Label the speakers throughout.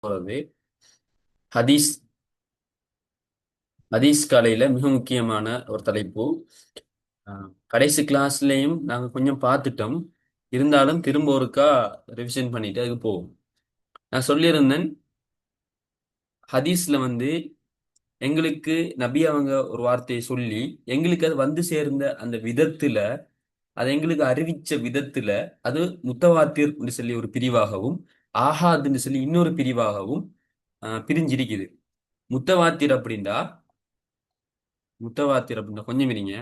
Speaker 1: போறது ஹதீஸ் ஹதீஸ் கலையில மிக முக்கியமான ஒரு தலைப்பு. கடைசி கிளாஸ்லயும் நாங்க கொஞ்சம் பார்த்துட்டோம். இருந்தாலும் திரும்ப ஒருக்கா ரிவிஷன் பண்ணிட்டு அதுக்கு போவோம். நான் சொல்லியிருந்தேன், ஹதீஸ்ல எங்களுக்கு நபி அவங்க ஒரு வார்த்தையை சொல்லி எங்களுக்கு அது வந்து சேர்ந்த அந்த விதத்துல, அது எங்களுக்கு அறிவிச்ச விதத்துல, அது முத்தவாத்திர் என்று சொல்லி ஒரு பிரிவாகவும், ஆஹாத்ன்னு சொல்லி இன்னொரு பிரிவாகவும் பிரிஞ்சிருக்குது. முத்தவாத்திர் அப்படின்னா முத்தவாத்திர் அப்படின்னா கொஞ்சம் இருங்க.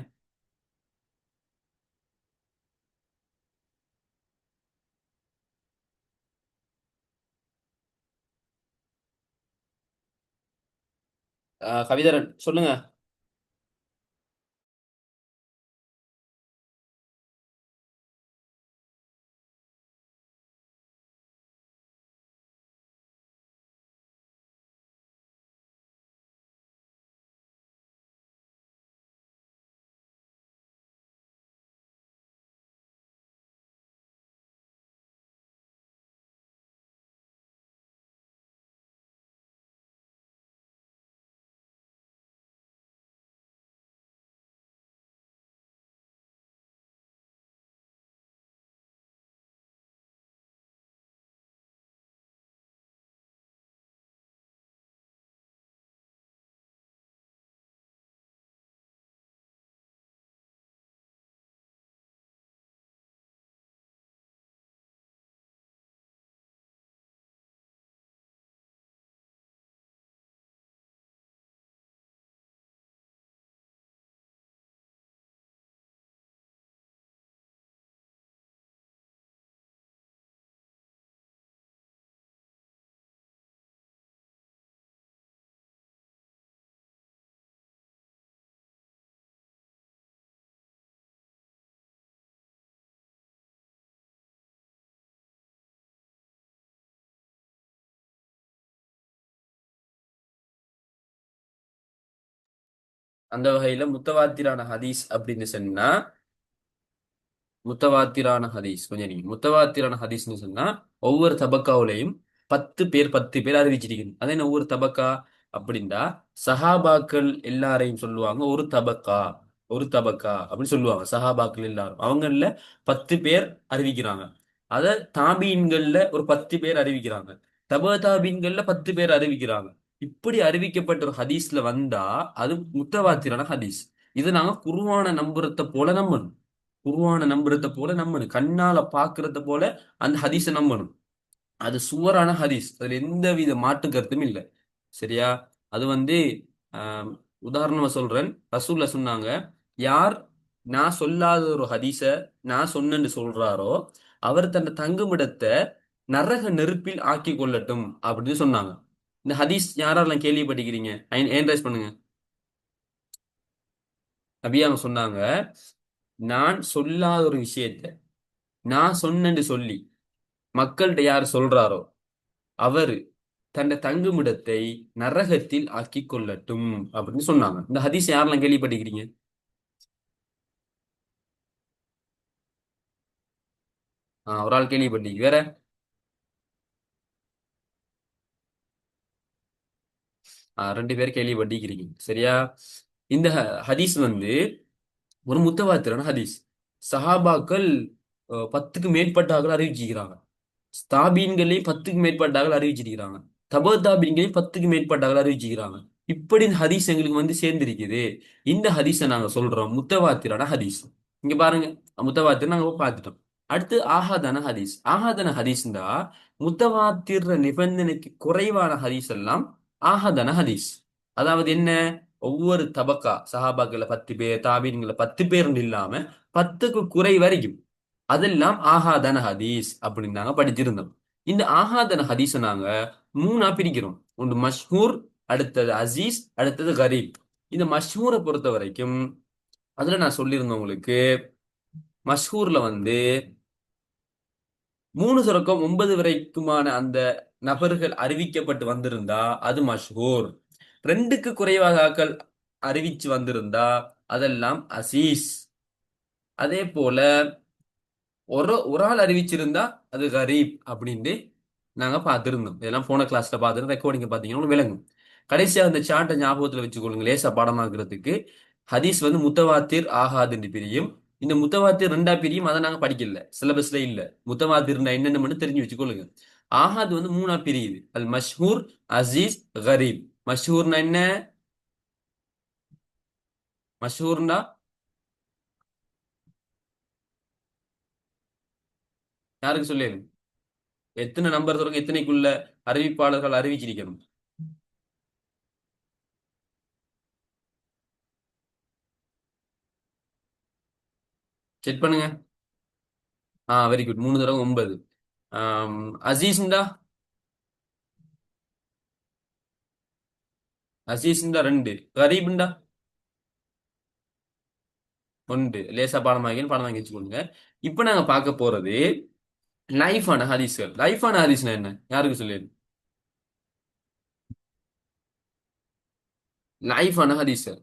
Speaker 1: கவிதரன் சொல்லுங்க. அந்த வகையில முத்தவாத்திரான ஹதீஸ் அப்படின்னு சொன்னா, முத்தவாத்திரான ஹதீஸ் கொஞ்சம் நீங்க முத்தவாத்திரான ஹதீஸ்னு சொன்னா ஒவ்வொரு தபக்காவுலையும் 10 பேர் அறிவிச்சிருக்கணும். அது என்ன ஒவ்வொரு தபக்கா அப்படின்னா, சஹாபாக்கள் எல்லாரையும் சொல்லுவாங்க ஒரு தபக்கா, ஒரு தபக்கா அப்படின்னு சொல்லுவாங்க. சஹாபாக்கள் எல்லாரும் அவங்கள 10 பேர் அறிவிக்கிறாங்க. அத தாபீன்கள்ல ஒரு 10 பேர் அறிவிக்கிறாங்க. தப தாபீன்கள்ல 10 பேர் அறிவிக்கிறாங்க. இப்படி அறிவிக்கப்பட்ட ஒரு ஹதீஸ்ல வந்தா அது முத்தவாத்திரான ஹதீஸ். இது நாங்க குர்ஆனை நம்புறத போல நம்பணும். குர்ஆனை நம்புறத போல நம்பணும். கண்ணால பாக்குறத போல அந்த ஹதீஸை நம்பணும். அது சுவரான ஹதீஸ். அதுல எந்த வித மாற்று கருத்தும் இல்லை. சரியா? அது ஆம், உதாரணமா சொல்றேன். ரசூல்ல சொன்னாங்க, யார் நான் சொல்லாத ஒரு ஹதீஸ நான் சொன்னேன்னு சொல்றாரோ அவர் தன் தங்குமிடத்தை நரக நெருப்பில் ஆக்கி கொள்ளட்டும் அப்படின்னு சொன்னாங்க. இந்த ஹதீஸ் யாரெல்லாம் கேள்விப்பட்டிருக்கிறீங்க? ஹேண்ட் ரைஸ் பண்ணுங்க. நபி அவங்க சொன்னாங்க, நான் சொல்லாத ஒரு விஷயத்தை நான் சொன்னேன்னு சொல்லி மக்கள்கிட்ட யார் சொல்றாரோ அவர் தன்னை தங்குமிடத்தை நரகத்தில் ஆக்கி கொள்ளட்டும் அப்படின்னு சொன்னாங்க. இந்த ஹதீஸ் யாரெல்லாம் கேள்விப்பட்டிருக்கிறீங்க? ஒரு ஆள் கேள்விப்பட்டீங்க. வேற 2 பேர் கேள்விப்பட்டிருக்கிறீங்க. சரியா? இந்த ஹதீஸ் ஒரு முத்தவாத்திரான ஹதீஸ். சஹாபாக்கள் 10க்கு மேற்பட்டார்கள் அறிவிச்சிருக்கிறாங்க. தாபீன்களே 10க்கு மேற்பட்டார்கள் அறிவிச்சிருக்கிறாங்க. தபோ தாபீன்களே 10க்கு மேற்பட்டார்கள் அறிவிச்சிருக்கிறாங்க. இப்படி இந்த ஹதீஸ் எங்களுக்கு சேர்ந்திருக்குது. இந்த ஹதீஸை நாங்க சொல்றோம் முத்தவாத்திரான ஹதீஸ். இங்க பாருங்க, முத்தவாத்திர நாங்க பார்த்துட்டோம். அடுத்து ஆஹாதான ஹதீஸ். ஆஹாதான ஹதீஸ்டா முத்தவாத்திர நிபந்தனைக்கு குறைவான ஹதீஸ் எல்லாம் ஆஹாதான ஹதீஸ். அதாவது என்ன? ஒவ்வொரு தபக்கா சஹாபாக்கள 10 பேர், தாபீன்கள 10 பேர் இல்லாம 10க்கு குறை வரைக்கும் அதெல்லாம் ஆஹாதான ஹதீஸ் அப்படின்னு நாங்க படிச்சிருந்தோம். இந்த ஆஹாதான ஹதீஸை நாங்க மூணா பிரிக்கிறோம். ஒன்று மஷ்ஹூர், அடுத்தது அசீஸ், அடுத்தது கரீப். இந்த மஷ்ஹூரை பொறுத்த வரைக்கும் அதுல நான் சொல்லியிருந்தேன் உங்களுக்கு, மஷ்ஹூர்ல 3 தொடக்கம் 9 வரைக்குமான அந்த நபர்கள் அறிவிக்கப்பட்டு வந்திருந்தா அது மஷ்ஹூர். 2க்கு குறைவாக ஆக்கள் அறிவிச்சு வந்திருந்தா அதெல்லாம் அசீஸ். அதே போல ஒரு ஒரு ஆள் அறிவிச்சிருந்தா அது கரீப் அப்படின்னு நாங்க பார்த்திருந்தோம். இதெல்லாம் போன கிளாஸ்ல பார்த்துட்டு ரெக்கார்டிங்க பார்த்தீங்கன்னா உங்களுக்கு விளங்கும். கடைசியா அந்த சார்ட்டை ஞாபகத்துல வச்சுக்கொள்ளுங்க லேசா பாடமாக்குறதுக்கு. ஹதீஸ் வந்து முத்தவாத்திர் ஆகாதுன்னு பிரியும். இந்த முத்தவாத்திர் ரெண்டா பிரியும், அதை நாங்க படிக்கல, சிலபஸ்ல இல்ல. முத்தவாத்திர்னா என்னன்னு மட்டும் தெரிஞ்சு வச்சுக்கொள்ளுங்க. ஆகாது வந்து மூணா பிரியுது: அல் மஷ்ஹூர், அசீஸ், கரீப். மஷ்ஹூர்னா என்ன? மஷ்ஹூர்னா யாருக்கு சொல்லு? எத்தனை நம்பர் தொடங்க எத்தனைக்குள்ள அறிவிப்பாளர்கள் அறிவிச்சிருக்கணும்? செக் பண்ணுங்க. Very good. 3 தடவை 9. அசீஸ்ண்டா? அசீஸ்ண்டா 2. கரீப்ண்டா? 1. லேசா பாடம் வாங்கி வச்சுக்கோங்க. இப்ப நாங்க பார்க்க போறது லைஃபான ஹதீஸ்கள். லைஃபான ஹதீஸ்னா என்ன? யாருக்கு சொல்லு? லைஃபான ஹதீஸ்கள்.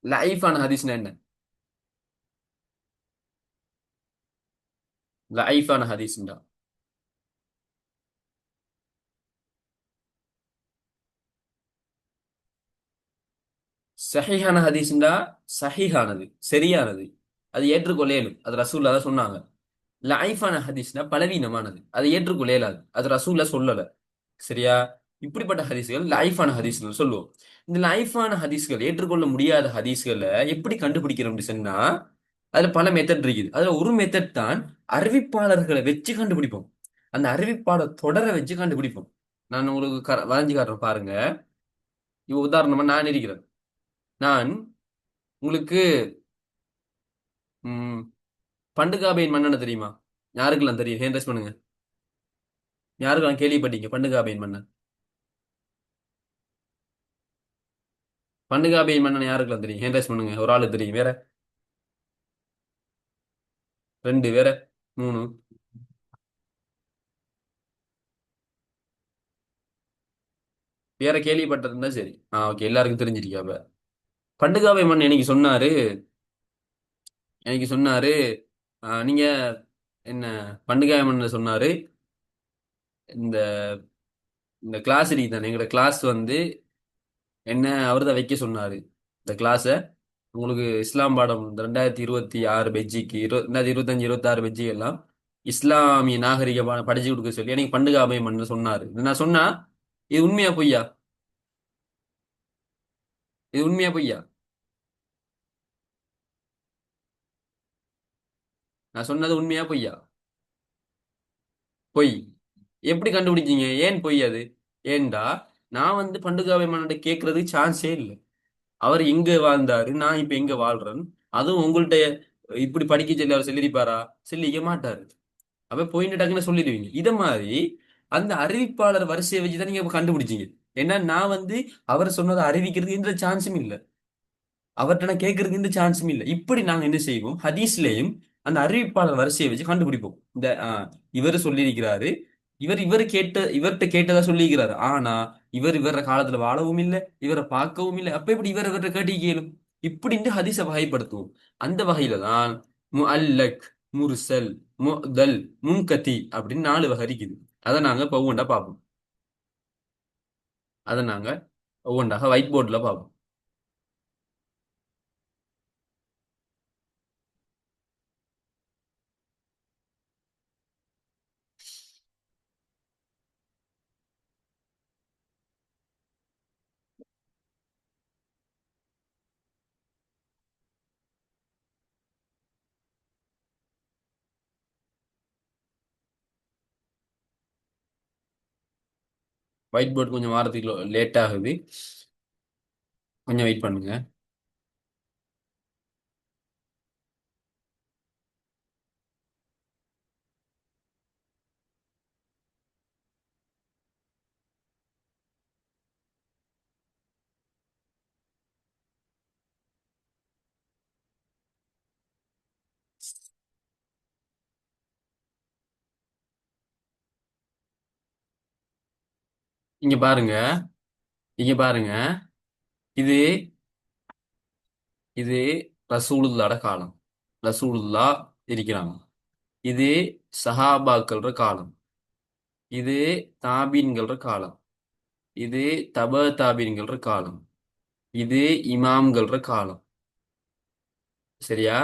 Speaker 1: லைஃபான ஹதீஸ்னா என்ன? லைஃபான ஹதீஸ்ண்டா? சஹீஹான ஹதீஸ்ண்டா? சஹீஹானது, சரியானது, அது ஏற்றுக்கொள்ளேலும், அது ரசூல்லா தான் சொன்னாங்க. லைஃபான ஹதீஸ்னா பலவீனமானது, அதை ஏற்றுக்கொள்ள இயலாது, அது ரசூல்லா சொல்லல. சரியா? இப்படிப்பட்ட ஹதீஸ்கள் லைஃபான ஹதீஸ்கள் சொல்லுவோம். இந்த லைஃபான ஹதீஸ்கள், ஏற்றுக்கொள்ள முடியாத ஹதீஸ்களை எப்படி கண்டுபிடிக்கிறோம் அப்படின்னு சொன்னா, அதுல பல மெத்தட் இருக்குது. அதுல ஒரு மெத்தட் தான் அறிவிப்பாளர்களை வச்சு கண்டுபிடிப்போம். அந்த அறிவிப்பாளர் தொடரை வச்சு கண்டுபிடிப்போம். நான் உங்களுக்கு வரைஞ்சு காட்டுறேன் பாருங்க. இப்ப உதாரணமா நான் இருக்கிறேன். நான் உங்களுக்கு ம், பண்டுகாபையின் மன்னனை தெரியுமா? யாருக்கெல்லாம் தெரியும்? ஹேண்ட் ரைஸ் பண்ணுங்க. யாருக்கெல்லாம் கேள்விப்பட்டீங்க பண்டுகாபையின் மன்னன்? பண்டுகாபையின் மன்னன் யாருக்கெல்லாம் தெரியும்? ஹேண்ட் ரைஸ் பண்ணுங்க. ஒரு ஆளு தெரியும். வேற? 2. வேற? 3. வேற கேள்விப்பட்டிருந்தா சரி. ஓகே, எல்லாருக்கும் தெரிஞ்சிருக்கா அப்ப. பண்டுகாபை மன்னன் எனக்கு சொன்னாரு. எனக்கு சொன்னாரு. நீங்க என்ன? பண்டுகாபை மன்னன் சொன்னாரு. இந்த இந்த கிளாஸ் இருக்கு தானே, எங்களோட கிளாஸ் வந்து என்ன அவர் தான் வைக்க சொன்னாரு. இந்த கிளாஸை உங்களுக்கு இஸ்லாம் பாடம் இந்த 2026 பெஜ்ஜிக்கு 2025 26 பெஜ்ஜி எல்லாம் இஸ்லாமிய நாகரிக பாடம் படிச்சு கொடுக்க சொல்லி எனக்கு பண்டுகாபை மன்னன் சொன்னாரு. இது நான் சொன்னா இது உண்மையா பொய்யா? இது உண்மையா பொய்யா? நான் சொன்னது உண்மையா பொய்யா? பொய். எப்படி கண்டுபிடிச்சீங்க? ஏன் பொய் அது? ஏன்டா, நான் வந்து பண்டுகாவை மன்னன்ட்ட கேட்கறதுக்கு சான்ஸே இல்லை. அவர் எங்க வாழ்ந்தாரு, நான் இப்ப எங்க வாழ்றேன், அதுவும் உங்கள்ட்ட இப்படி படிக்க சொல்லி அவர் சொல்லியிருப்பாரா? சொல்லிக்க மாட்டாரு. அப்ப போயிட்டு டக்குன்னு சொல்லிடுவீங்க. இத மாதிரி அந்த அறிவிப்பாளர் வரிசையை வச்சுதான் நீங்க இப்ப கண்டுபிடிச்சீங்க. ஏன்னா நான் வந்து அவர் சொன்னதை அறிவிக்கிறதுக்கு எந்த சான்ஸும் இல்லை. அவர்ட்ட நான் கேட்கறதுக்கு எந்த சான்ஸும் இல்லை. இப்படி நாங்க என்ன செய்வோம்? ஹதீஸ்லயும் அந்த அறிவிப்பாளர் வரிசையை வச்சு கண்டுபிடிப்போம். இந்த இவர் சொல்லியிருக்கிறாரு, இவர் இவர்கிட்ட கேட்டதா சொல்லியிருக்கிறாரு. ஆனா இவர காலத்துல வாழவும் இல்லை, இவரை பார்க்கவும் இல்லை. அப்ப எப்படி இவர்கிட்ட கேட்டு கேளும்? இப்படின்னு ஹதீஸை வகைப்படுத்துவோம். அந்த வகையில தான் முஅல்லக், முர்சல், முஅதல், முன்கதி அப்படின்னு 4 வகை இருக்குது. அதை நாங்க இப்ப ஒவ்வொன்றா பார்ப்போம். அதை நாங்க ஒவ்வொன்றாக ஒயிட் போர்ட்ல பார்ப்போம். ஒயிட் போர்ட் கொஞ்சம் வாரத்துக்கு லேட் ஆகுது. கொஞ்சம் வெயிட் பண்ணுங்க. இங்க பாருங்க. இங்க பாருங்க. இது இது ரசூலுல்லாஹ்ட காலம். ரசூலுல்லா இருக்கிறாங்க. இது சஹாபாக்கள்ற காலம். இது தாபீன்கள்ற காலம். இது தப தாபீன்கள்ற காலம். இது இமாம்கள்ற காலம். சரியா?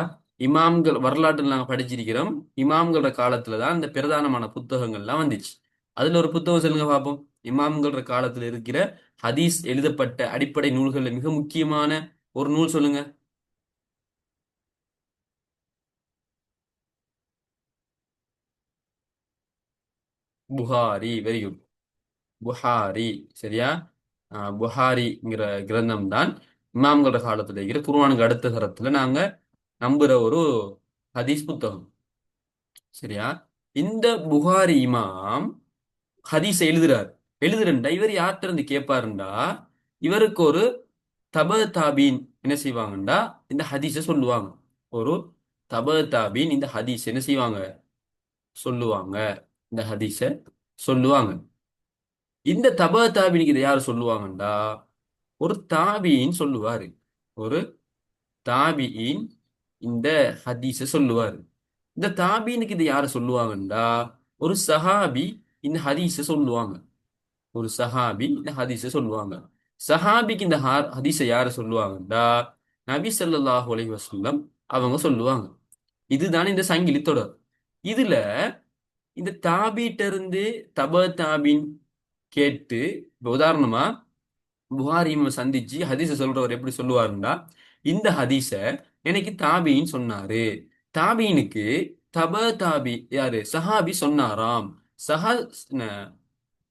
Speaker 1: இமாம்கள் வரலாற்றில் நாங்க படிச்சிருக்கிறோம். இமாம்களோட காலத்துல தான் இந்த பிரதானமான புத்தகங்கள்லாம் வந்துச்சு. அதுல ஒரு புத்தகம் சொல்லுங்க பார்ப்போம். இமாம்களோட காலத்துல இருக்கிற ஹதீஸ் எழுதப்பட்ட அடிப்படை நூல்கள்ல மிக முக்கியமான ஒரு நூல் சொல்லுங்க. புகாரி. Very good. புகாரி. சரியா? புகாரிங்கிற கிரந்தம் தான் இமாம்களோட காலத்துல இருக்கிற குர்ஆனுக்கு அடுத்த தரத்துல நாங்க நம்புற ஒரு ஹதீஸ் புத்தகம். சரியா? இந்த புகாரி இமாம் ஹதீஸை எழுதுறாரு. எழுதுறண்டா இவர் யார்கிட்ட இருந்து கேட்பாருண்டா, இவருக்கு ஒரு தப தாபீன் என்ன செய்வாங்கண்டா இந்த ஹதீஸை சொல்லுவாங்க. ஒரு தப தாபீன் இந்த ஹதீஸ் என்ன செய்வாங்க சொல்லுவாங்க. இந்த ஹதீஸை சொல்லுவாங்க. இந்த தப தாபீனுக்கு இதை யார் சொல்லுவாங்கண்டா, ஒரு தாபீன் சொல்லுவாரு. ஒரு தாபீன் இந்த ஹதீஸை சொல்லுவாரு. இந்த தாபீனுக்கு இதை யார் சொல்லுவாங்கண்டா, ஒரு சஹாபி இந்த ஹதீஸை சொல்லுவாங்க. ஒரு சஹாபி இந்த ஹதீஸை சொல்லுவாங்க. சஹாபிக்கு இந்த ஹதீஸை யாரு சொல்லுவாங்கடா, நபி ஸல்லல்லாஹு அலைஹி வஸல்லம் அவங்க சொல்லுவாங்க. இதுதான் இந்த சங்கிலி தொடர். இதுல இந்த தாபீட்ட இருந்து தப தாபீன் கேட்டு, இப்ப உதாரணமா புகாரி இமாம் சந்திச்சு ஹதீஸை சொல்றவர் எப்படி சொல்லுவாருன்னா, இந்த ஹதீஸை எனக்கு தாபீன் சொன்னாரு. தாபீனுக்கு தப தாபி யாரு சஹாபி சொன்னாராம். சஹா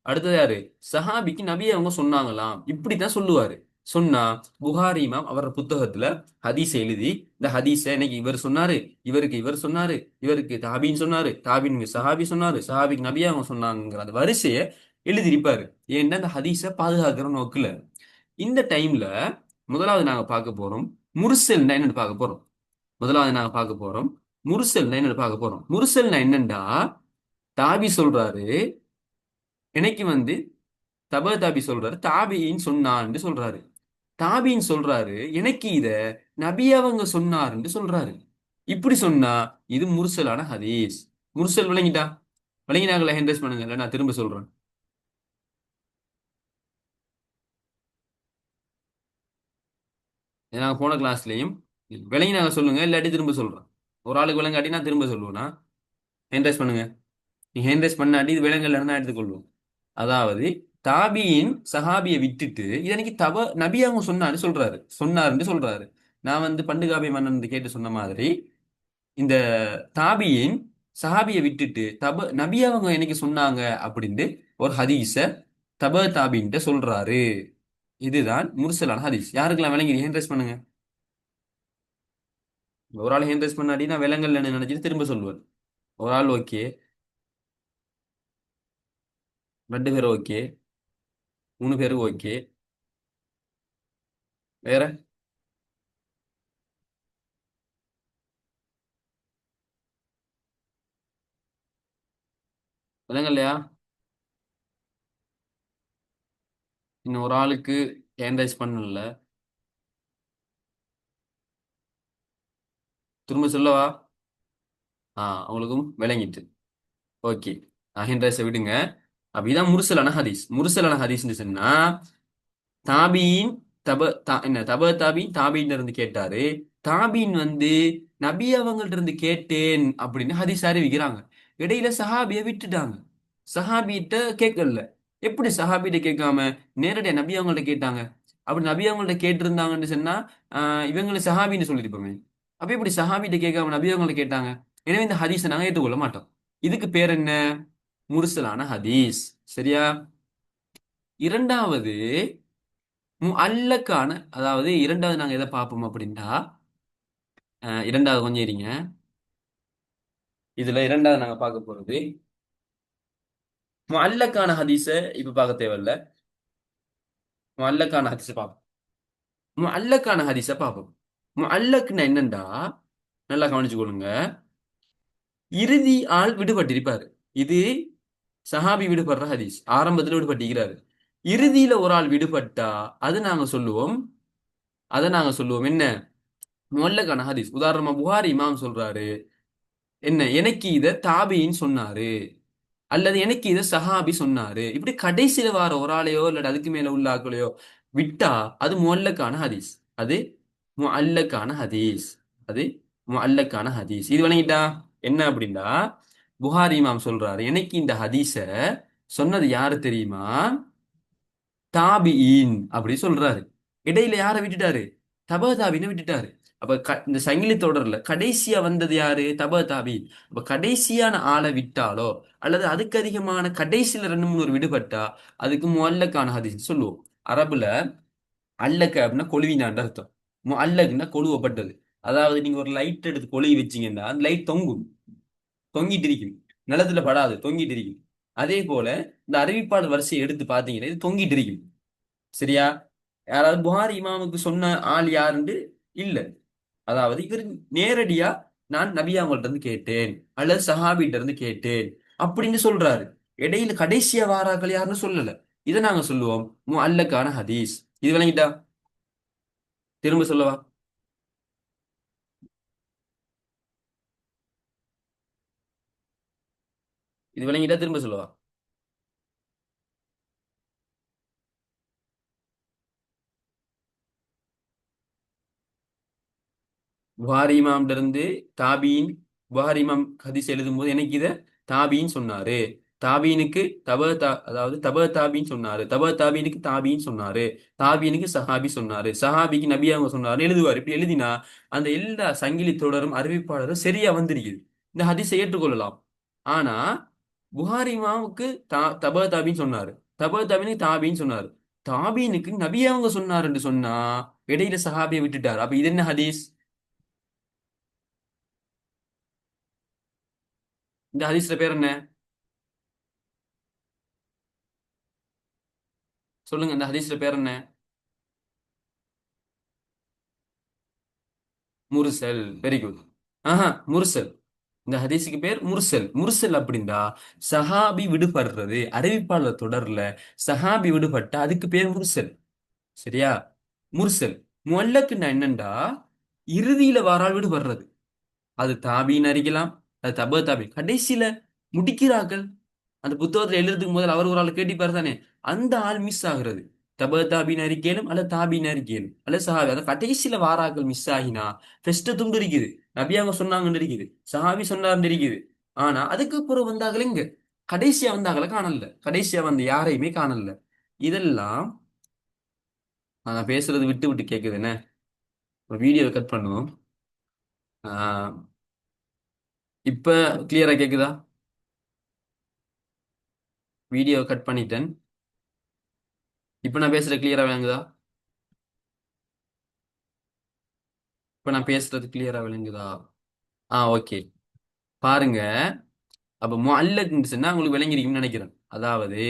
Speaker 1: அடுத்தது யாரு சஹாபிக்கு நபி அவங்க சொன்னாங்களாம். இப்படித்தான் சொல்லுவாரு. சொன்னா புகாரி இமாம் அவரோட புத்தகத்துல ஹதீஸை எழுதி, இந்த ஹதீஸை இன்னைக்கு இவர் சொன்னாரு, இவருக்கு இவர் சொன்னாரு, இவருக்கு தாபீன் சொன்னாரு, தாபீனுக்கு சஹாபி சொன்னாரு, சஹாபிக்கு நபி அவங்க சொன்னாங்கிற அந்த வரிசையை எழுதியிருப்பாரு. ஏன்னா இந்த ஹதீஸை பாதுகாக்கிற நோக்குல. இந்த டைம்ல முதலாவது நாங்க பார்க்க போறோம் முர்சல்னா என்னன்னு பார்க்க போறோம். முதலாவது நாங்க பார்க்க போறோம் முர்சல்னா என்னன்னு பார்க்க போறோம். முர்சல்னா என்னண்டா, தாபி சொல்றாரு, எனக்கு தப தாபி சொல்றாரு, தாபியின் சொன்னான்னு சொல்றாரு. தாபியின் சொல்றாரு, எனக்கு இத நபி அவங்க சொன்னாருன்னு சொல்றாரு. இப்படி சொன்னா இது முர்சலான ஹதீஸ். முர்சல் விளங்கிட்டா? விளங்கினாங்களா? ஹென்ரஸ் பண்ணுங்க, இல்ல நான் திரும்ப சொல்றேன். நான் போன கிளாஸ்லயும் விளங்கினாங்க சொல்லுங்க, இல்லாட்டி திரும்ப சொல்றேன். ஒரு ஆளுக்கு விளங்காட்டி நான் திரும்ப சொல்லுவேனா? ஹென்ரஸ் பண்ணுங்க. நீ ஹென்ரஸ் பண்ணாட்டி இது விலங்கல்ல இருந்தா எடுத்துக்கொள்வோம். அதாவது தாபியின் சஹாபியை விட்டுட்டு இதனைக்கு நபி அவங்க சொன்னாருன்னு சொல்றாரு. நான் பண்டுகாபி மன்னன் கேட்டு சொன்ன மாதிரி இந்த தாபியின் சஹாபியை விட்டுட்டு நபி அவங்க எனக்கு சொன்னாங்க அப்படின்னு ஒரு ஹதீஸ தாபின்ட்டு சொல்றாரு. இதுதான் முர்சலான ஹதீஸ். யாருக்கெல்லாம் விளங்கி ஹேண்ட் பண்ணுங்க. ஒரு ஆள் ஹேண்ட் பண்ணாடி நான் விலங்கல் நினைச்சிட்டு திரும்ப சொல்லுவேன். ஒரு ஆள் ஓகே, 2 பேர் ஓகே, 3 பேர் ஓகே. வேற விலங்கல்லையா? இன்னும் ஒரு ஆளுக்கு ஹேண்ட் பண்ணல. திரும்ப சொல்லவா? அவங்களுக்கும் விளங்கிட்டு. ஓகே, ஹேண்ட் விடுங்க. அப்ப இதான் முர்சலான ஹதீஸ். முர்சலான ஹதீஸ்னு சொன்னா தாபீன் என்ன தாபீன் தாபீன் இருந்து கேட்டாரு. தாபீன் நபி அவங்கள்ட்ட இருந்து கேட்டேன் அப்படின்னு ஹதீஸ் அறிவிக்கிறாங்க. இடையில சஹாபிய விட்டுட்டாங்க. சஹாபிட்ட கேட்கல. எப்படி சஹாபிட்ட கேட்காம நேரடியா நபி அவங்கள்ட்ட கேட்டாங்க? அப்படி நபி அவங்கள்ட்ட கேட்டிருந்தாங்கன்னு சொன்னா இவங்களை சஹாபின்னு சொல்லியிருப்போமே. அப்ப எப்படி சஹாபிட்ட கேட்காம நபி அவங்கள்ட்ட கேட்டாங்க? எனவே இந்த ஹதீஸை நாங்க ஏற்றுக்கொள்ள மாட்டோம். இதுக்கு பேர் என்ன? முர்சலான ஹதீஸ். சரியா? இரண்டாவது முஅல்லக்கான, அதாவது இரண்டாவது நாங்க எதை பார்ப்போம் அப்படின்னா, இரண்டாவது கொஞ்சம் இருங்க. இதுல இரண்டாவது நாங்க பார்க்க போறது முஅல்லக்கான ஹதீஸ இப்ப பார்க்க தேவையில்ல. முஅல்லக்கான ஹதீஸ பார்ப்போம். முஅல்லக்கான ஹதீஸ பார்ப்போம். முஅல்லக்னா என்னண்டா, நல்லா கவனிச்சு கொள்ளுங்க. இறுதி ஆள் விடுபட்டிருப்பாரு. இது சஹாபி விடுபடுற ஹதீஸ். ஆரம்பத்துல விடுபட்டிருக்கிறாரு. இறுதியில ஒரு ஆள் விடுபட்டா அது நாங்க சொல்லுவோம். அதை நாங்க சொல்லுவோம் என்ன? முல்லக்கான ஹதீஸ். உதாரணமா புகாரி இமாம் சொல்றாரு, என்ன எனக்கு இத தாபின்னு சொன்னாரு, அல்லது எனக்கு இத சஹாபி சொன்னாரு. இப்படி கடைசியில வார ஒரு ஆளையோ இல்ல அதுக்கு மேல உள்ள ஆட்களையோ விட்டா அது முல்லக்கான ஹதீஸ். அது முஅல்லக்கான ஹதீஸ். அது முஅல்லக்கான ஹதீஸ். இது வழங்கிட்டா என்ன அப்படின்னா, புகாரி இமாம் சொல்றாரு, எனக்கு இந்த ஹதீஸ சொன்னது யாரு தெரியுமா? தாபியின் அப்படி சொல்றாரு. இடையில யாரை விட்டுட்டாரு? தபா தாபின்னு விட்டுட்டாரு. அப்ப இந்த சங்கிலி தொடர்ல கடைசியா வந்தது யாரு? தபா தாபி. அப்ப கடைசியான ஆளை விட்டாலோ அல்லது அதுக்கு அதிகமான கடைசியில ரெண்டு மூணு விடுபட்டா அதுக்கு முல்லக்கான ஹதீஸ் சொல்லுவோம். அரபுல அல்லக்க அப்படின்னா கொழுவினான்னு அர்த்தம். அல்லக்குன்னா கொழுவப்பட்டது. அதாவது நீங்க ஒரு லைட் எடுத்து கொழுவி வச்சீங்கன்னா அந்த லைட் தொங்கும், தொங்கிட்டு இருக்கும். நிலத்துல படாது, தொங்கிட்டு இருக்கும். அதே போல இந்த அறிவிப்பாளர் வரிசையை எடுத்து பாத்தீங்கன்னா இது தொங்கிட்டு இருக்கும். சரியா? யாராவது புகாரி இமாமுக்கு சொன்ன ஆள் யாருன்னு இல்ல. அதாவது இவர் நேரடியா நான் நபி அவங்கள்ட்ட இருந்து கேட்டேன் அல்லது சஹாபிட்ட இருந்து கேட்டேன் அப்படின்னு சொல்றாரு. இடையில கடைசியா வாராக்கள் யாருன்னு சொல்லல. இதை நாங்க சொல்லுவோம் முஅல்லக்கான ஹதீஸ். இது விளங்கிட்டா? திரும்ப சொல்லவா? இது விளங்கிட்டா திரும்ப சொல்லவா? புகாரி இமாம்ல இருந்து தாபீன். புகாரி இமாம் ஹதீஸ் எழுதும்போது எனக்கு இத தாபீன் சொன்னாரு. தாபீனுக்கு அதாவது தப தாபீன் சொன்னாரு. தப தாபீனுக்கு தாபீன் சொன்னாரு. தாபீனுக்கு சஹாபி சொன்னாரு. சஹாபிக்கு நபி அவங்க சொன்னாரு எழுதுவார். இப்படி எழுதினா அந்த எல்லா சங்கிலி தொடரும் அறிவிப்பாளரும் சரியா வந்திருக்குது. இந்த ஹதீஸை ஏற்றுக்கொள்ளலாம். ஆனா புகாரி இமாமுக்கு தப தாபின்னு சொன்னாரு. தப தாபினுக்கு தாபின்னு சொன்னாரு. தாபீனுக்கு நபி அவங்க சொன்னாருன்னு சொன்னா இடையில சஹாபியை விட்டுட்டாரு. அப்ப இது என்ன ஹதீஸ்? இந்த ஹதீஸ்ல பேர் என்ன? சொல்லுங்க, இந்த ஹதீஸ்ல பேர் என்ன? முர்சல். Very good. ஆஹா, முர்சல். இந்த ஹதீஸுக்கு பேர் முர்சல். முர்சல் அப்படின்னா சஹாபி விடுபடுறது. அறிவிப்பாளர் தொடர்ல சஹாபி விடுபட்டா அதுக்கு பேர் முர்சல். சரியா? முர்சல். முல்லக்குன்னா என்னண்டா இறுதியில வாரால் விடுபடுறது. அது தாபின்னு அறிக்கலாம், அது தப தாபி கடைசியில முடிக்கிறார்கள். அந்த புத்தகத்துல எழுதுறதுக்கு முதல்ல அவர் ஒரு ஆள் கேட்டிப்பாரு தானே, அந்த ஆள் மிஸ் ஆகுறது. தப தாபின்னு அறிக்கையிலும் அல்ல தாபின்னு அறிக்கையிலும் அல்ல சஹாபி அந்த கடைசியில வாராக்கள் மிஸ் ஆகினா ஃபெஸ்ட் துண்டு இருக்குது. நபி அவங்க சொன்னாங்கன்னு இருக்குது, சஹாபி சொன்னார்னு இருக்குது. ஆனா அதுக்கப்புறம் வந்தாங்களே இங்க கடைசியா வந்தாங்கள காணல, கடைசியா வந்து யாரையுமே காணல. இதெல்லாம் நான் பேசுறது விட்டு விட்டு கேக்குது என்ன. ஒரு வீடியோ கட் பண்ணுவோம். ஆஹ் இப்ப கிளியரா கேக்குதா? வீடியோ கட் பண்ணிட்டேன். இப்ப நான் பேசுறது கிளியரா விளங்குதா? இப்ப நான் பேசுறது கிளியரா விளங்குதா? ஓகே. பாருங்க. அப்ப முஅல்லக்னு சொன்னா உங்களுக்கு விளங்கிருக்கும்னு நினைக்கிறேன். அதாவது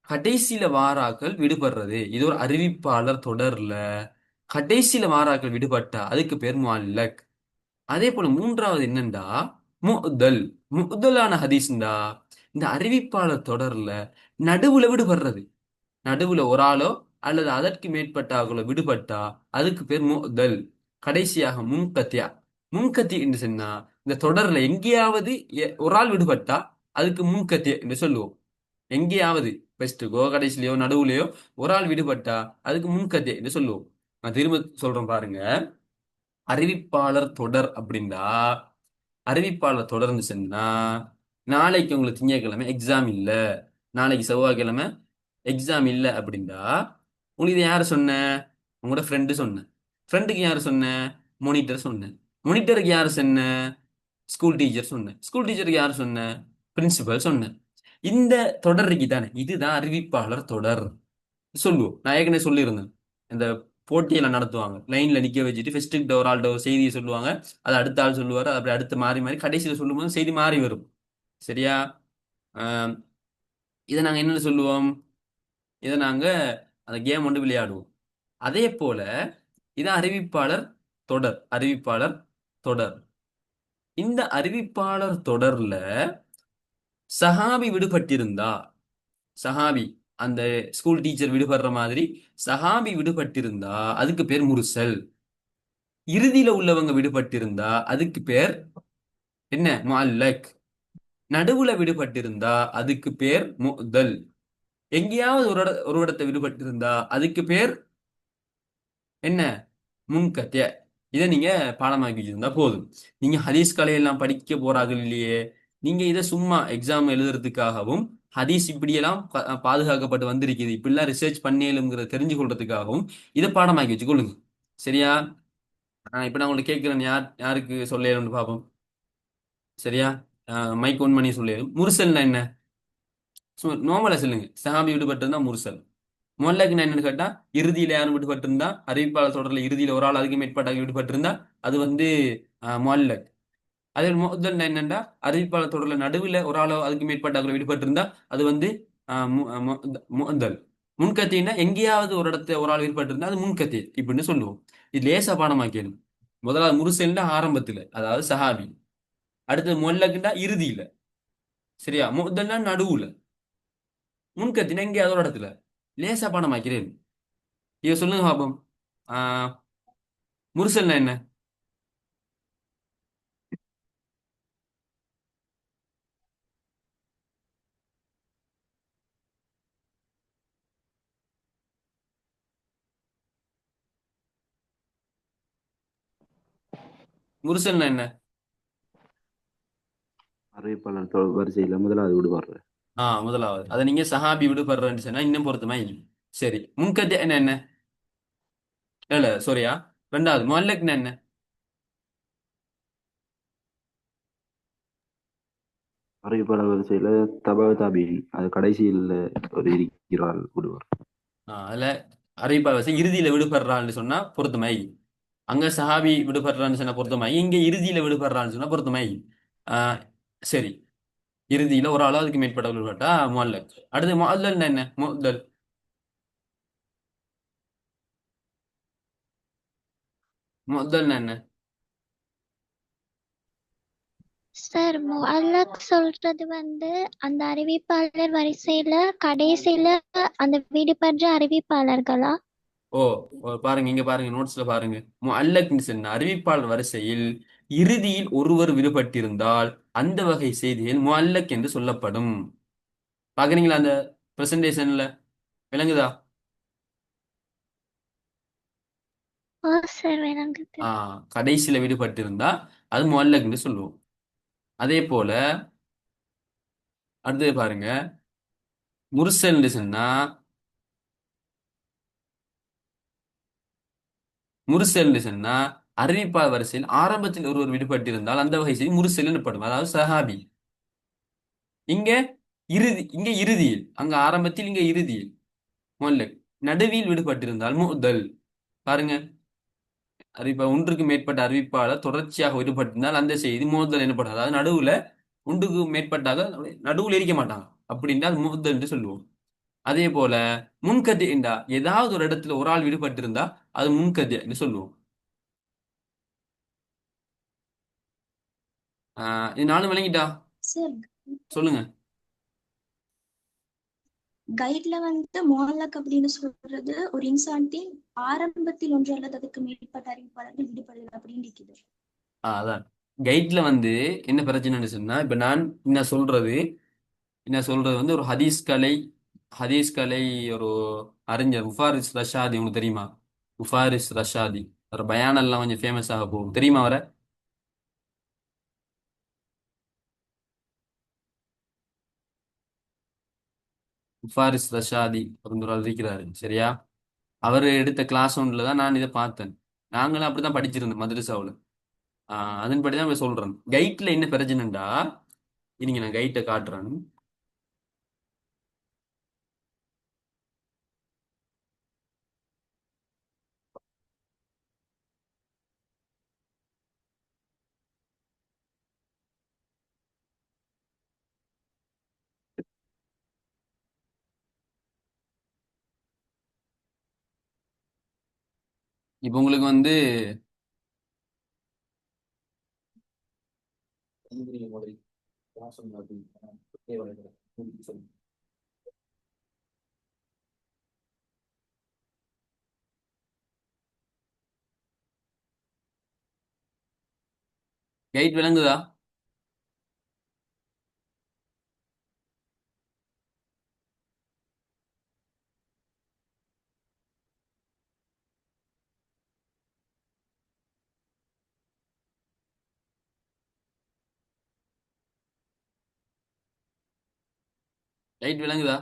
Speaker 1: கடைசியில வாராக்கள் விடுபடுறது. இது ஒரு அறிவிப்பாளர் தொடர்ல கடைசியில வாராக்கள் விடுபட்டா அதுக்கு பேர் முஅல்லக். அதே போல மூன்றாவது என்னண்டா முஅதல். முஅதலான ஹதீஸ்ண்டா இந்த அறிவிப்பாளர் தொடர்ல நடுவுல விடுபடுறது. நடுவுல ஒரு ஆளோ அல்லது அதற்கு மேற்பட்ட ஆகளோ விடுபட்டா அதுக்கு பேர் முஅதல். கடைசியாக முன்கத்தியா. முன்கத்தி என்று சொன்னா இந்த தொடர்ல எங்கேயாவது ஒரு ஆள் விடுபட்டா அதுக்கு முன்கத்திய என்று சொல்லுவோம். எங்கேயாவது பெஸ்ட்டுக்கோ கடைசிலையோ நடுவுலையோ ஒரு ஆள் விடுபட்டா அதுக்கு முன்கத்திய என்று சொல்லுவோம். நான் திரும்ப சொல்றேன் பாருங்க. அறிவிப்பாளர் தொடர் அப்படின்னா அறிவிப்பாளர் தொடர்ந்து சொன்னா நாளைக்கு உங்களுக்கு திங்கட்கிழமை எக்ஸாம் இல்ல, நாளைக்கு செவ்வாய்க்கிழமை எக்ஸாம் இல்ல அப்படின்னா உங்களுக்கு இதை யாரு சொன்ன? உங்களோட ஃப்ரெண்டு சொன்ன. ஃப்ரெண்டுக்கு யாரு சொன்ன? மோனிட்டர் சொன்ன. மோனிட்டருக்கு யாரு சொன்ன? ஸ்கூல் டீச்சர் சொன்ன. ஸ்கூல் டீச்சருக்கு யாரு சொன்ன? பிரின்சிபல் சொன்ன. இந்த தொடர் இருக்கு தானே, இதுதான் அறிவிப்பாளர் தொடர் சொல்லுவோம். நான் ஏற்கனவே சொல்லியிருந்தேன். இந்த போட்டியெல்லாம் நடத்துவாங்க, லைன்ல நிக்க வச்சுட்டு ஃபர்ஸ்ட் கிட்ட ஒரு ஆள்கிட்ட ஒரு செய்தியை சொல்லுவாங்க, அது அடுத்த ஆள் சொல்லுவாரு, அப்படி அடுத்து மாறி மாறி கடைசியில சொல்லும்போது செய்தி மாறி வரும். சரியா? ஆஹ் இதை நாங்க என்னன்னு சொல்லுவோம்? இதை நாங்க அந்த கேம் வந்து விளையாடுவோம். அதே போல இதான் அறிவிப்பாளர் தொடர். அறிவிப்பாளர் தொடர். இந்த அறிவிப்பாளர் தொடர்ல சஹாபி விடுபட்டிருந்தா, சஹாபி அந்த ஸ்கூல் டீச்சர் விடுபடுற மாதிரி சஹாபி விடுபட்டிருந்தா அதுக்கு பேர் முர்சல். இறுதியில உள்ளவங்க விடுபட்டிருந்தா அதுக்கு பேர் என்ன? முஅல்லக். நடுவுல விடுபட்டிருந்தா அதுக்கு பேர் முஅதல். எங்கேயாவது ஒரு இடத்தை விடுபட்டிருந்தா அதுக்கு பேர் என்ன? முன்கத்திய. இதை நீங்க பாடமாக்கி வச்சிருந்தா போதும். நீங்க ஹதீஸ் கலையெல்லாம் படிக்க போறார்கள் இல்லையே, நீங்க இதை சும்மா எக்ஸாம் எழுதுறதுக்காகவும் ஹதீஸ் இப்படியெல்லாம் பாதுகாக்கப்பட்டு வந்திருக்குது, இப்படிலாம் ரிசர்ச் பண்ணியலுங்கிறத தெரிஞ்சு கொள்றதுக்காகவும் இதை பாடமாக்கி வச்சுக்கொள்ளுங்க. சரியா? இப்ப நான் உங்களுக்கு கேட்கிறேன், யாருக்கு சொல்லேன்னு பார்ப்போம். சரியா? மைக் ஒன் பண்ணி சொல்லேன். முர்சல்னா என்ன? நோமலா சொல்லுங்க. சஹாபி விடுபட்டிருந்தா முர்சல். முல்லக்குன்னா என்னன்னு கேட்டா, இறுதியில யாரும் விடுபட்டிருந்தா, அறிவிப்பாளர் தொடர்ல இறுதியில ஒரு ஆள் அதுக்கு மேற்பட்டாக விடுபட்டிருந்தா அது வந்து முல்லக். அதே முஅத்தல்னா என்னன்னா, அறிவிப்பாளர் தொடர்ல நடுவில் ஒரு ஆளோ அதுக்கு மேற்பட்டாக விடுபட்டிருந்தா அது வந்து முஅத்தல். முன்கத்தின்னா எங்கேயாவது ஒரு இடத்துல ஒரு ஆள் விடுபட்டிருந்தா அது முன்கத்தி இப்படின்னு சொல்லுவோம். இது லேசா பாடமாக்கணும். முதலாவது முருசல்னா ஆரம்பத்துல, அதாவது சஹாபி. அடுத்தது முல்லக்குன்னா இறுதியில. சரியா? முஅத்தல்னா நடுவுல. முன்கத்தினா எங்கேயாவது ஒரு இடத்துல. லேசா பாடமாக்கிறேன். இத சொல்லுங்க பாப்போம். ஆஹ் முர்சல்னா என்ன? முர்சல்னா என்ன?
Speaker 2: அறிவிப்பாளர் வரிசையில் முதலாவது விடுவார்.
Speaker 1: முதலாவது. அதை நீங்க சஹாபி விடுபடுறேன்னு சொன்னா இன்னும் பொருத்தமா இல்லை. சரி, முன்கத்தி என்ன என்ன? இல்ல சாரியா. ரெண்டாவது முஅல்லக்னா என்ன?
Speaker 2: அறிவிப்பாளர் வரிசையில் தபா தாபீன் அது கடைசியில் ஒரு இருக்கிறார் விடுவார்.
Speaker 1: அதுல அறிவிப்பாளர் வரிசை இறுதியில விடுபடுறான்னு சொன்னா பொருத்தமாய். அங்க சஹாபி விடுபடுறான்னு சொன்னா பொருத்தமாய், இங்க இறுதியில விடுபடுறான்னு சொன்னா பொருத்தமாய். ஆஹ் சரி. இறுதியில ஒரு ஆளோ அதுக்கு மேற்பட்ட விடுபட்டா முஅல்லக். அடுத்து முஅல்லல்னா என்ன? முஅத்தல். முஅத்தல்னா என்ன?
Speaker 3: சார் முஅல்லக் சொல்றது அந்த அறிவிப்பாளர் வரிசையில கடைசியில அந்த விடுபட்ட அறிவிப்பாளர்களா?
Speaker 1: ஓ பாருங்க, இங்க பாருங்க, நோட்ஸ்ல பாருங்க. முஅல்லக்னு சொன்ன அறிவிப்பாளர் வரிசையில் இறுதியில் ஒருவர் விடுபட்டிருந்தால் அந்த வகை செய்திகள் முஅல்லக் என்று சொல்லப்படும். பாக்குறீங்களா அந்த பிரசன்டேஷன்ல? விளங்குதா?
Speaker 3: ஓ சார், விளங்குது.
Speaker 1: கடைசியில விடுபட்டிருந்தா அது முஅல்லக்னு சொல்லுவோம். அதே போல அடுத்தது பாருங்க, முர்சல்னு சொன்னா, முர்சல்னு சொன்னா அறிவிப்பாளர் வரிசையில் ஆரம்பத்தில் ஒருவர் விடுபட்டிருந்தால் அந்த வகை செய்தி முர்சல் எனப்படும், அதாவது சஹாபி. இங்க இங்க இறுதியில், அங்க ஆரம்பத்தில், இங்க இறுதியில் முஅல்லக். நடுவில் விடுபட்டிருந்தால் முஅத்தல். பாருங்க, அறிவிப்பா ஒன்றுக்கு மேற்பட்ட அறிவிப்பாளர் தொடர்ச்சியாக விடுபட்டிருந்தால் அந்த செய்தி முஅத்தல் எனப்படும். அதாவது நடுவுல ஒன்றுக்கு மேற்பட்டாக நடுவுல இருக்க மாட்டாங்க அப்படின்னா அது முஅத்தல் என்று சொல்லுவோம். அதே போல முன்கதி என்றா ஏதாவது ஒரு இடத்துல ஒரு ஆள் விடுபட்டிருந்தா அது முன்கதி என்று சொல்லுவோம். இது நானும் விளங்கிட்டா?
Speaker 4: சார்,
Speaker 1: சொல்லுங்க.
Speaker 4: கைட்ல மோலக் அப்படின்னு சொல்றது ஒரு இன்சான்டின் ஆரம்பத்தில் ஒன்று அல்லது அதுக்கு மேற்பட்ட அறிவிப்பாளர்கள் விடுபடுதல் அப்படின்னு இருக்குது.
Speaker 1: அதான் கைட்ல என்ன பிரச்சனைன்னு சொன்னா, இப்ப நான் என்ன சொல்றது ஒரு ஹதீஸ் கலை ஒரு அறிஞர் முஃபாரிஸ் ரஷாதி, உங்களுக்கு தெரியுமா? முஃபாரிஸ் ரஷாதி, ஒரு பயானெல்லாம் கொஞ்சம் ஃபேமஸ் ஆக போகும், தெரியுமா அவரை? முஃபாரிஸ் ரஷாதி அப்படின்னு ஒரு ஆள் இருக்கிறாரு. சரியா? அவர் எடுத்த கிளாஸ் ஒன்றில் தான் நான் இதை பார்த்தேன். நாங்களும் அப்படிதான் படிச்சிருந்தோம் மதரசாவுல. அதன்படி தான் சொல்றேன். கைட்ல என்ன பிரச்சனைண்டா, இன்னைக்கு நான் கைட்டை காட்டுறேன். இப்போ உங்களுக்கு கைட் விளங்குதா? கைட் விளங்குதா?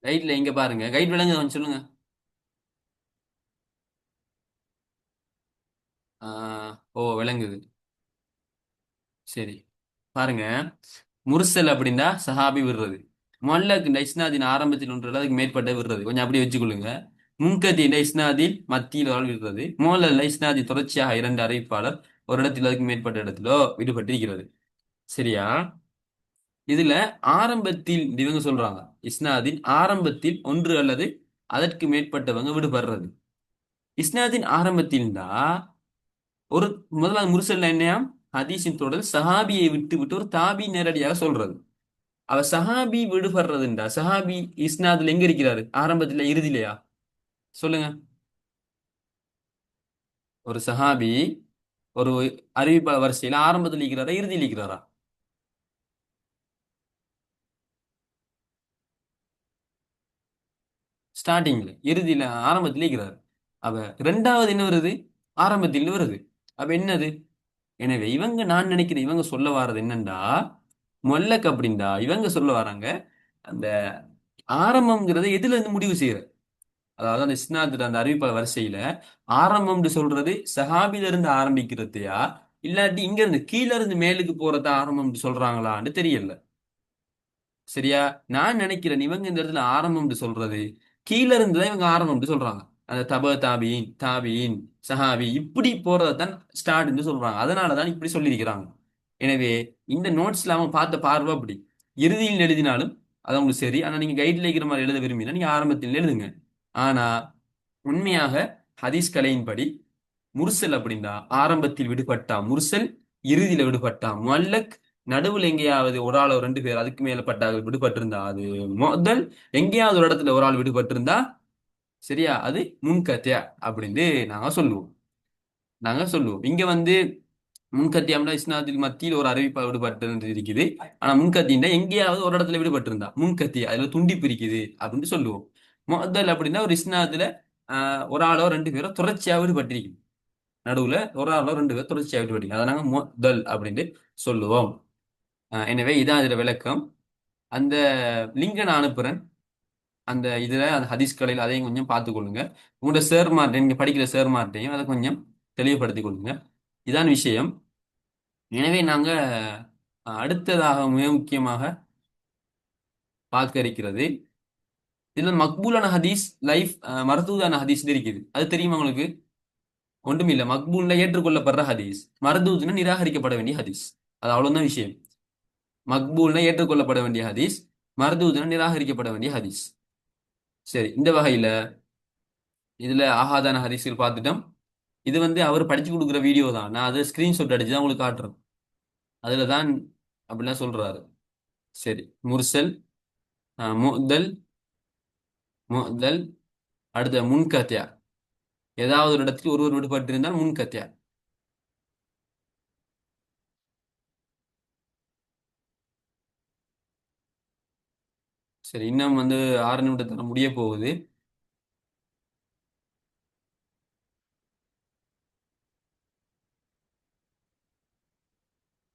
Speaker 1: கைட்ல இங்க பாருங்க, கைட் விளங்குதா கொஞ்சம் சொல்லுங்க. ஓ விளங்குது. சரி பாருங்க, முர்சல் அப்படின்னா சஹாபி விடுறது. முல்லக் இந்த இஸ்னாதின் ஆரம்பத்தில் ஒன்று அதுக்கு மேற்பட்ட விடுறது, கொஞ்சம் அப்படியே வச்சுக்கொள்ளுங்க. முன்கதி இந்த இஸ்னாதில் மத்தியில் ஒரு ஆள் விடுறது. மோலல்ல இஸ்னாதி தொடர்ச்சியாக இரண்டு அறிவிப்பாளர் ஒரு இடத்தில் அதுக்கு மேற்பட்ட இடத்திலோ விடுபட்டிருக்கிறது. சரியா? இதுல ஆரம்பத்தில் இவங்க சொல்றாங்க, இஸ்னாதின் ஆரம்பத்தில் ஒன்று அல்லது அதற்கு மேற்பட்டவங்க விடுபடுறது. இஸ்னாதின் ஆரம்பத்தில் தான் ஒரு முதலாவது முர்சல் என்னையாம் ஹதீஸின் தொடர் சஹாபியை விட்டு விட்டு ஒரு தாபி நேரடியாக சொல்றது. அவ சஹாபி விடுபடுறதுண்டா, சஹாபி இஸ்னாதுல எங்க இருக்கிறாரு? ஆரம்பத்துல இறுதிலையா? சொல்லுங்க. ஒரு சஹாபி ஒரு அறிவிப்பாளர் வரிசையில ஆரம்பத்தில் இருக்கிறாரா இறுதியில் இருக்கிறாரா? ஸ்டார்டிங்ல, இறுதியில, ஆரம்பத்தில் இருக்கிறாரு. அவ ரெண்டாவது என்ன வருது? ஆரம்பத்தில் வருது. அப்ப என்னது? எனவே இவங்க, நான் நினைக்கிறேன் இவங்க சொல்ல வர்றது என்னண்டா, மொல்லக் அப்படின்டா இவங்க சொல்ல வராங்க, அந்த ஆரம்பம்ங்கிறது எதுல இருந்து முடிவு செய்யற, அதாவது அந்த இஸ்னாத் அந்த அறிவிப்பாளர் வரிசையில ஆரம்பம்னு சொல்றது சஹாபில இருந்து ஆரம்பிக்கிறதையா, இல்லாட்டி இங்க இருந்து கீழ இருந்து மேலுக்கு போறதா ஆரம்பம்னு சொல்றாங்களான்னு தெரியல. சரியா? நான் நினைக்கிறேன் இவங்க இந்த இடத்துல ஆரம்பம்னு சொல்றது கீழ இருந்து தான் இவங்க ஆரம்பம்னு சொல்றாங்க. அந்த தாபீன் தாபீன் சஹாபி இப்படி போறதான் ஸ்டார்ட்னு சொல்றாங்க. அதனாலதான் இப்படி சொல்லியிருக்கிறாங்க. எனவே இந்த நோட்ஸ்ல அவன் பார்த்த பார்வை அப்படி. இறுதியில் எழுதினாலும் அது உங்களுக்கு சரி. ஆனா நீங்க கைட்ல இருக்கிற மாதிரி எழுத விரும்பினா நீங்க ஆரம்பத்தில் எழுதுங்க. ஆனா உண்மையாக ஹதீஸ் கலையின்படி முர்சல் அப்படின்னா ஆரம்பத்தில் விடுபட்டா முர்சல், இறுதியில விடுபட்டா முல்லக், நடுவுல எங்கேயாவது ஒரு ஆள் ரெண்டு பேர் அதுக்கு மேல பட்டா விடுபட்டிருந்தா அது முதல், எங்கேயாவது ஒரு இடத்துல ஒரு ஆள் விடுபட்டிருந்தா சரியா அது முன்கத்தியா அப்படின்னு நாங்க சொல்லுவோம். இங்க வந்து முன்கத்தியம்னா இஸ்னாதில் மத்தியில் ஒரு அறிவிப்பால் விடுபட்டு இருக்குது. ஆனா முன்கத்தின்னா எங்கேயாவது ஒரு இடத்துல விடுபட்டிருந்தா முன்கத்தி, அதுல துண்டிப்பு இருக்குது அப்படின்னு சொல்லுவோம். முதல் அப்படின்னா ஒரு இஸ்னாதுல ஒரு ஆளோ ரெண்டு பேரோ தொடர்ச்சியா விடுபட்டிருக்கு. நடுவுல ஒரு ஆளோ ரெண்டு பேர் தொடர்ச்சியா விடுபட்டிருக்கு. அதை நாங்க முதல் அப்படின்னு சொல்லுவோம். எனவே இதான் இதுல விளக்கம். அந்த லிங்க நான் அனுப்புறேன். அந்த இதுல அந்த ஹதீஸ் கலையில் அதையும் கொஞ்சம் பார்த்துக்கொள்ளுங்க. உங்களோட சேர்மார்ட்டையும் நீங்க படிக்கிற சேர்மார்ட்டையும் அதை கொஞ்சம் தெளிவுபடுத்திக் கொள்ளுங்க. இதான் விஷயம். எனவே நாங்க அடுத்ததாக மிக முக்கியமாக பார்க்க இருக்கிறது, இதுல மக்பூலான ஹதீஸ் லைஃப், மர்தூதான ஹதீஸ் இருக்குது. அது தெரியுமா உங்களுக்கு? ஒன்றுமில்ல, மக்பூல்ல ஏற்றுக்கொள்ளப்படுற ஹதீஸ், மர்தூத்னா நிராகரிக்கப்பட வேண்டிய ஹதீஸ். அது அவ்வளவுதான் விஷயம். மக்பூல்னா ஏற்றுக்கொள்ளப்பட வேண்டிய ஹதீஸ், மர்தூத்னா நிராகரிக்கப்பட வேண்டிய ஹதீஸ். சரி, இந்த வகையில இதுல ஆஹாதான ஹதீஸ்கள் பார்த்துட்டோம். இது வந்து அவர் படிச்சு கொடுக்குற வீடியோ தான், நான் அதை ஸ்கிரீன்ஷாட் அடிச்சு தான் உங்களுக்கு காட்டுறேன். அதுல தான் அப்படிலாம் சொல்றாரு. சரி, முர்சல், முஅதல், முஅதல், அடுத்த முன்கத்யா, ஏதாவது ஒரு இடத்தில் ஒருவர் விடுபட்டிருந்தால் முன்கத்யா. சரி, இன்னும் வந்து 6 நிமிடத்துல முடிய போகுது.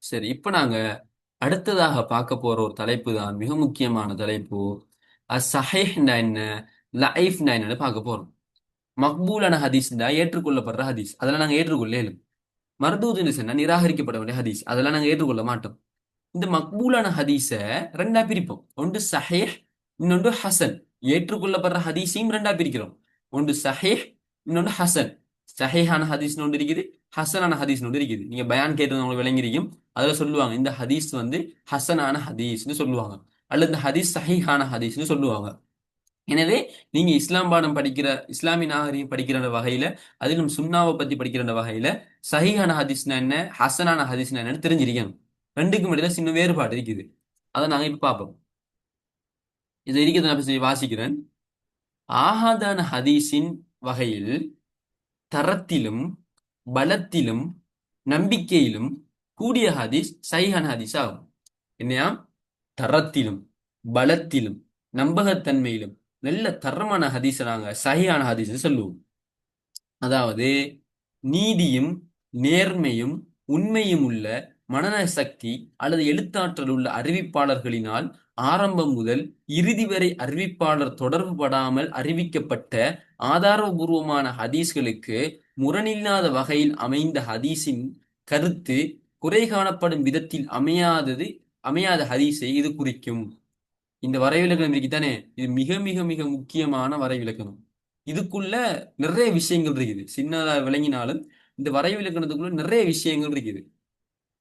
Speaker 1: சரி, இப்ப நாங்க அடுத்ததாக பார்க்க போற ஒரு தலைப்பு தான் மிக முக்கியமான தலைப்பு. அஸ்ஸஹீஹ்னா என்ன, லஐஃப்னா என்னன்னு பார்க்க போறோம். மக்பூலான ஹதீஸ்னா ஏற்றுக்கொள்ளப்படுற ஹதீஸ், அதெல்லாம் நாங்க ஏற்றுக்கொள்ளேலும். மர்தூதுன்னு சொன்னா நிராகரிக்கப்பட வேண்டிய ஹதீஸ், அதெல்லாம் நாங்க ஏற்றுக்கொள்ள மாட்டோம். இந்த மக்பூலான ஹதீஸ ரெண்டா பிரிப்போம். ஒன்று சஹீஹ், இன்னொன்று ஹசன். ஏற்றுக்கொள்ளப்படுற ஹதீஸையும் ரெண்டா பிரிக்கிறோம். ஒன்று சஹீஹ், இன்னொன்று ஹசன். சஹீஹான ஹதீஸ்னு ஒன்று இருக்குது, ஹசனான ஹதீஸ்னு ஒன்று இருக்குது. நீங்க பயான் கேட்டது உங்களுக்கு விளங்கிருக்கும். அதுல சொல்லுவாங்க இந்த ஹதீஸ் வந்து ஹசனான ஹதீஸ்னு சொல்லுவாங்க, அல்லது இந்த ஹதீஸ் சஹீஹான ஹதீஸ்னு சொல்லுவாங்க. எனவே நீங்க இஸ்லாம் பாடம் படிக்கிற இஸ்லாமிய நாகரிகம் படிக்கிற வகையில அதிலும் சுன்னாவை பத்தி படிக்கிற வகையில சஹீஹான ஹதீஸ்னா என்ன ஹசனான ஹதீஸ்னா என்னன்னு தெரிஞ்சிருக்கணும். ரெண்டுக்கும் இடையில சின்ன வேறுபாடு இருக்குது. அதை நாங்க இப்ப பார்ப்போம். இது இருக்கிறத நான் இப்ப வாசிக்கிறேன். ஆஹாதான ஹதீஸின் வகையில் தரத்திலும் பலத்திலும் நம்பிக்கையிலும் கூடிய ஹதீஸ் சஹீஹான ஹதீஸ் ஆகும். என்னையா? தரத்திலும் பலத்திலும் நம்பகத்தன்மையிலும் நல்ல தரமான ஹதீஸை நாங்க சஹீஹான ஹதீஸ் சொல்லுவோம். அதாவது நீதியும் நேர்மையும் உண்மையும் உள்ள மனன சக்தி அல்லது எழுத்தாற்றல் உள்ள அறிவிப்பாளர்களினால் ஆரம்பம் முதல் இறுதி வரை அறிவிப்பாளர் தொடர்பு படாமல் அறிவிக்கப்பட்ட ஆதாரபூர்வமான ஹதீஸ்களுக்கு முரணில்லாத வகையில் அமைந்த ஹதீஸின் கருத்து குறை காணப்படும் விதத்தில் அமையாத ஹதீஸை இது குறிக்கும். இந்த வரைவிலக்கணம் இருக்குதானே, இது மிக மிக மிக முக்கியமான வரைவிலக்கணம். இதுக்குள்ள நிறைய விஷயங்கள் இருக்குது. சின்னதா விளங்கினாலும் இந்த வரைவிலக்கணத்துக்குள்ள நிறைய விஷயங்கள் இருக்குது.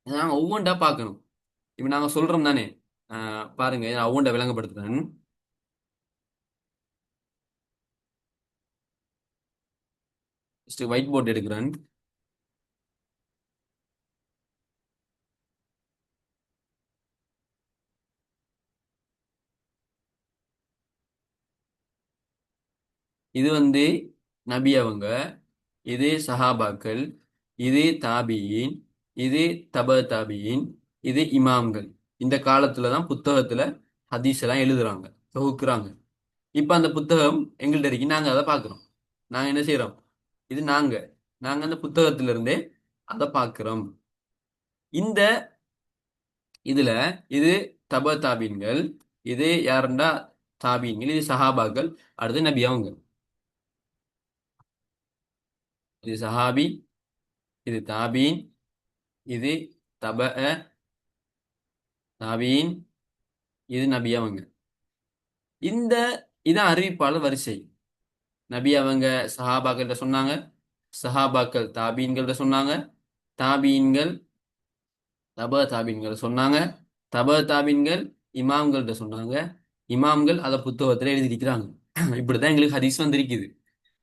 Speaker 1: இதை நாங்க ஒவ்வொன்றா பார்க்கணும். இப்ப நாங்க சொல்றோம் தானே, பாருங்க நான் ஒவ்வொன்றா விளங்கப்படுத்துறேன். ஒயிட் போர்ட் எடுக்கிறேன். இது நபி அவங்க, இது சஹாபாக்கள், இது தாபியின், இது தப தாபியின், இது இமாம்கள். இந்த காலத்துலதான் புத்தகத்துல ஹதீஸ் எல்லாம் எழுதுறாங்க, தொகுக்குறாங்க. இப்ப அந்த புத்தகம் எங்கள்கிட்ட இருக்கு, நாங்க அதை பார்க்கிறோம். நாங்க என்ன செய்யறோம்? இது நாங்க நாங்க அந்த புத்தகத்துல இருந்தே அதை பார்க்கிறோம். இந்த இதுல இது தப தாபீன்கள், இது யாருண்டா தாபீன்கள், இது சஹாபாக்கள், அடுத்து நபி அவங்க. இது சஹாபி, இது தாபீன், இது தப தாபீன், இது நபி அவங்க. இந்த இதான் அறிவிப்பாளர் வரிசை. நபி அவங்க சஹாபாக்கள்கிட்ட சொன்னாங்க, சஹாபாக்கள் தாபீன்கள்ட்ட சொன்னாங்க, தாபீன்கள் தப தாபீன்கள் சொன்னாங்க, தப தாபீன்கள் இமாம்கள்ட்ட சொன்னாங்க, இமாம்கள் அதை புத்தகத்துல எழுதியிருக்கிறாங்க. இப்படிதான் எங்களுக்கு ஹதீஸ் வந்திருக்குது.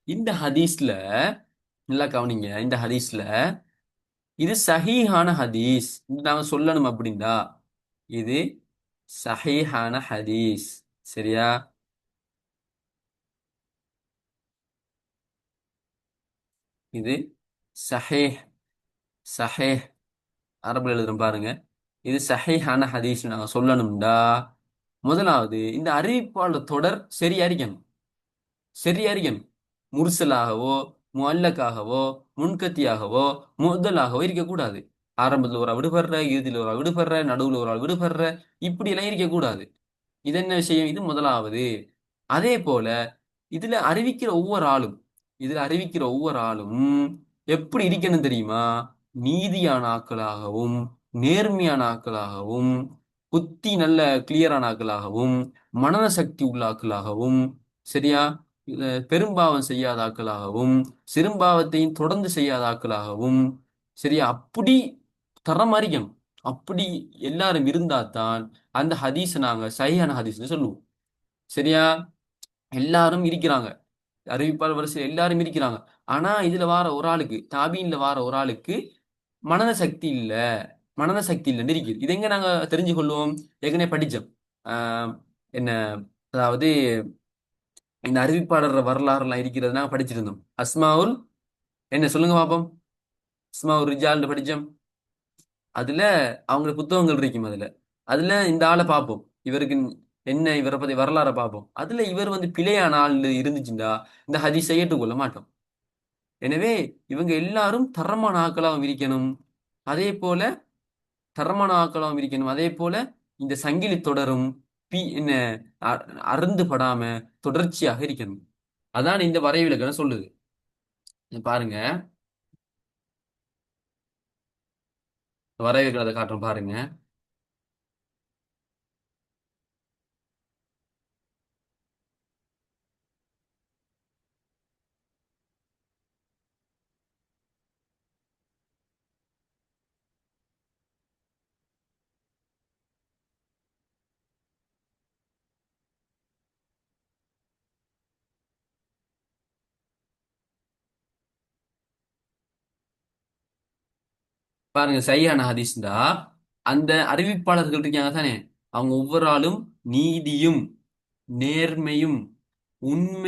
Speaker 1: இந்த ஹதீஸ்ல நல்லா கவனிங்க. இந்த ஹதீஸ்ல இது சஹீஹான ஹதீஸ் நாங்க சொல்லணும் அப்படின்னா இது சஹீஹான ஹதீஸ். சரியா? இது சஹீஹ். சஹீஹ் அரபுல எழுதுறோம் பாருங்க. இது சஹீஹான ஹதீஸ் நாங்க சொல்லணும்டா முதலாவது இந்த அறிவிப்பாளர் தொடர் சரியா இருக்கணும். சரியா இருக்கணும். முர்சலாகவோ முஅல்லகாகவோ முன்கத்தியாகவோ முதலாகவோ இருக்கக்கூடாது. ஆரம்பத்துல ஒரு ஆள் விடுபடுற, இறுதியில் ஒரு ஆள் விடுபடுற, நடுவுல ஒரு ஆள் விடுபடுற, இப்படி எல்லாம் இருக்கக்கூடாது. இது என்ன விஷயம்? இது முதலாவது. அதே போல இதுல அறிவிக்கிற ஒவ்வொரு ஆளும் எப்படி இருக்கணும் தெரியுமா? நீதியான ஆட்களாகவும் நேர்மையான ஆட்களாகவும் புத்தி நல்ல கிளியரான ஆட்களாகவும் மனன சக்தி உள்ள ஆட்களாகவும், சரியா, பெரும்பாவம் செய்யாத ஆட்களாகவும் சிறும்பாவத்தையும் தொடர்ந்து செய்யாத ஆட்களாகவும், சரியா, அப்படி தரம் அறிக்கணும். அப்படி எல்லாரும் இருந்தா தான் அந்த ஹதீஸ் நாங்க சஹீஹான ஹதீஸ்னு சொல்லுவோம். சரியா? எல்லாரும் இருக்கிறாங்க, அறிவிப்பாளர் வரிசையில் எல்லாரும் இருக்கிறாங்க. ஆனா இதுல வார ஒரு ஆளுக்கு, தாபீன்ல வார ஒரு ஆளுக்கு மனன சக்தி இல்ல, மனன சக்தி இல்லைன்னு இருக்குது. இது எங்க நாங்க தெரிஞ்சு கொள்வோம்? ஏற்கனவே படிச்சோம். ஆஹ் என்ன, அதாவது இந்த அறிவிப்பாளர் வரலாறு எல்லாம் இருக்கிறது நாங்க படிச்சிருந்தோம். அஸ்மாவுல் என்ன சொல்லுங்க பாப்போம். அஸ்மாவுல் ரிஜால்னு படிச்சோம். அதுல அவங்க புத்தகங்கள் இருக்கும். அதுல அதுல இந்த ஆளை பார்ப்போம். இவருக்கு என்ன, இவரை பத்தி வரலாறை பார்ப்போம். அதுல இவர் பிழையான ஆள் இருந்துச்சுண்டா இந்த ஹதீஸை ஏற்றுக்கொள்ள மாட்டோம். எனவே இவங்க எல்லாரும் தரமான ஆட்களாகவும் இருக்கணும். அதே போல தரமான ஆட்களாகவும் இருக்கணும். அதே போல இந்த சங்கிலி தொடரும் என்ன அருந்து படாம தொடர்ச்சியாக இருக்கணும். அதான் இந்த வரைவிலக்கணம் சொல்லுது. பாருங்க, வரைவிலக்கணத்தை காட்டுறோம் பாருங்க. பாருங்க சரியான ஹதீஸ்டா அந்த அறிவிப்பாளர்கள் இருக்காங்க தானே அவங்க ஒவ்வொரு ஆளும் நீதியும் நேர்மையும் உண்மை